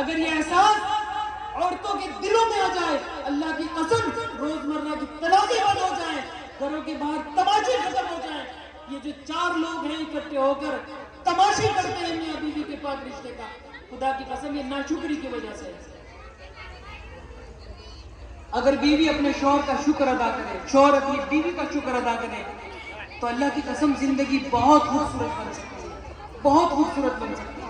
اگر یہ احساس عورتوں کے دلوں میں آ جائے، اللہ کی قسم روزمرہ کی طلاقیں بند ہو جائیں، گھروں کے باہر تماشے ختم ہو جائیں۔ یہ جو 4 لوگ ہیں اکٹھے ہو کر تماشے کرتے ہیں میاں بیوی کے پاک رشتے کا، خدا کی قسم یہ ناشکری کی وجہ سے ہے۔ اگر بیوی اپنے شوہر کا شکر ادا کرے، شوہر اپنی بیوی کا شکر ادا کرے، تو اللہ کی قسم زندگی بہت خوبصورت بن سکتی ہے، بہت خوبصورت بن سکتی ہے۔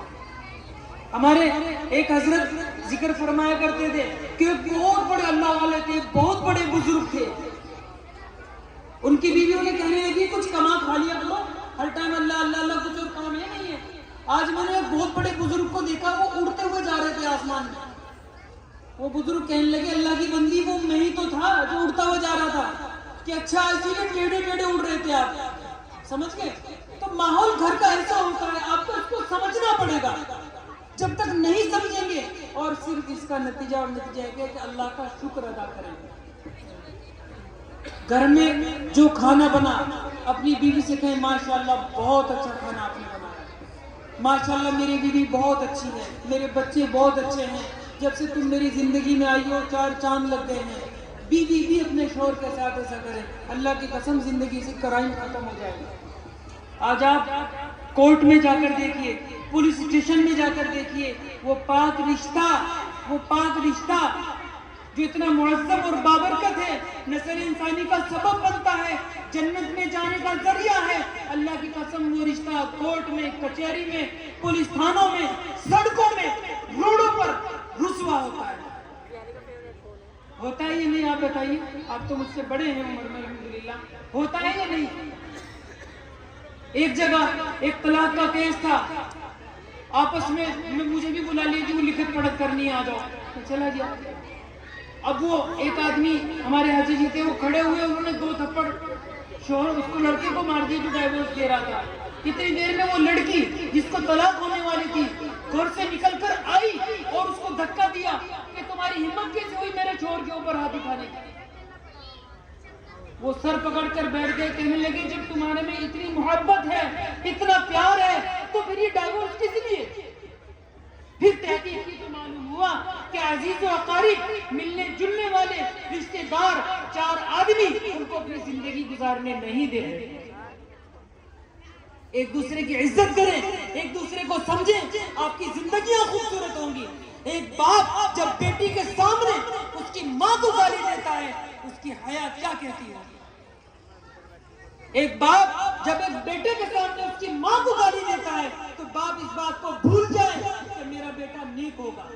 ہمارے ایک حضرت ذکر فرمایا کرتے تھے کہ بہت بڑے اللہ والے تھے، بہت بڑے بزرگ تھے۔ ان کی بیویوں نے کہنے لگی کچھ کما کھا لیا کرو، ہر ٹائم اللہ اللہ اللہ، کچھ اور کام ہے نہیں ہے۔ آج میں نے ایک بہت بڑے بزرگ کو دیکھا، وہ اڑتے ہوئے جا رہے تھے آسمان میں۔ وہ بزرگ کہنے لگے اللہ کی بندی وہ میں ہی تو تھا جو اڑتا ہوا جا رہا تھا، کہ اچھا اسی لیے ٹیڑھے ٹیڑھے اڑ رہے تھے آپ، سمجھ گئے؟ تو ماحول گھر کا ایسا ہوتا ہے، آپ کو اس کو سمجھنا پڑے گا۔ جب تک نہیں سمجھیں گے، اور صرف اس کا نتیجہ اور نتیجہ ہے کہ اللہ کا شکر ادا کریں گے۔ گھر میں جو کھانا بنا اپنی بیوی سے کہیں ماشاءاللہ بہت اچھا کھانا آپ نے بنایا، ماشاءاللہ میری بیوی بہت اچھی ہے، میرے بچے بہت اچھے ہیں، جب سے تم میری زندگی میں آئی ہو 4 چاند لگ گئے ہیں۔ بیوی بھی اپنے شوہر کے ساتھ ایسا کرے، اللہ کی قسم زندگی سے کرائم ختم ہو جائے گی۔ آج آپ کورٹ میں جا کر دیکھیے، پولیس اسٹیشن میں جا کر دیکھیے، وہ پاک رشتہ جو اتنا معظم اور بابرکت ہے، نسل انسانی کا سبب بنتا ہے، جنت میں جانے کا ذریعہ ہے، اللہ کی قسم وہ رشتہ کورٹ میں، کچہری میں، پولیس تھانوں میں، سڑکوں میں، روڈوں پر رسوا ہوتا ہے۔ ہوتا ہے یا نہیں؟ آپ بتائیے، آپ تو مجھ سے بڑے ہیں عمر میں الحمدللہ، ہوتا ہے یا نہیں؟ ایک جگہ ایک طلاق کا کیس تھا، آپس میں مجھے بھی بلا لیا کہ وہ لکھت پڑھت کرنی ہے، آ جاؤ، میں چلا گیا۔ اب وہ ایک آدمی ہمارے حاجی جی تھے، وہ کھڑے ہوئے، انہوں نے 2 تھپڑ شوہر اس کو لڑکے کو مار دیا جو ڈائیورس دے رہا تھا۔ کتنی دیر میں وہ لڑکی جس کو طلاق ہونے والی تھی گھر سے نکل کر آئی اور اس کو دھکا دیا کہ تمہاری ہمت کیسے ہوئی میرے شوہر کے اوپر ہاتھ اٹھانے کی؟ وہ سر پکڑ کر بیٹھ گئے، کہنے لگے جب تمہارے میں اتنی محبت ہے، اتنا پیار ہے، تو پھر یہ ڈائیورس کس لیے؟ پھر تحقیق کی تو معلوم ہوا کہ عزیز و اقارب، ملنے جلنے والے رشتے دار 4 آدمی ان کو اپنی زندگی گزارنے نہیں دے رہے۔ ایک دوسرے کی عزت کریں، ایک دوسرے کو سمجھیں، آپ کی زندگیاں خوبصورت ہوں گی۔ ایک باپ جب بیٹی کے سامنے اس کی ماں کو گالی دیتا ہے، اس کی حیا کیا کہتی ہے؟ ایک باپ جب ایک بیٹے کے سامنے اس کی ماں کو گالی دیتا ہے تو باپ اس بات کو بھول جائے کہ میرا بیٹا نیک ہوگا۔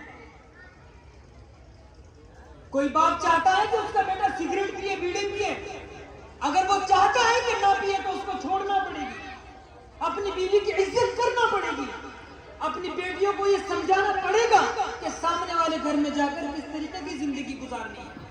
کوئی باپ چاہتا ہے کہ اس کا بیٹا سگریٹ پیے، بیڑی پیے، اگر وہ چاہتا ہے کہ نہ پیے تو اس کو چھوڑنا پڑے گی، اپنی بیوی کی عزت کرنا پڑے گی، اپنی بیٹیوں کو یہ سمجھانا پڑے گا کہ سامنے والے گھر میں جا کر کس طریقے کی زندگی گزارنی ہے۔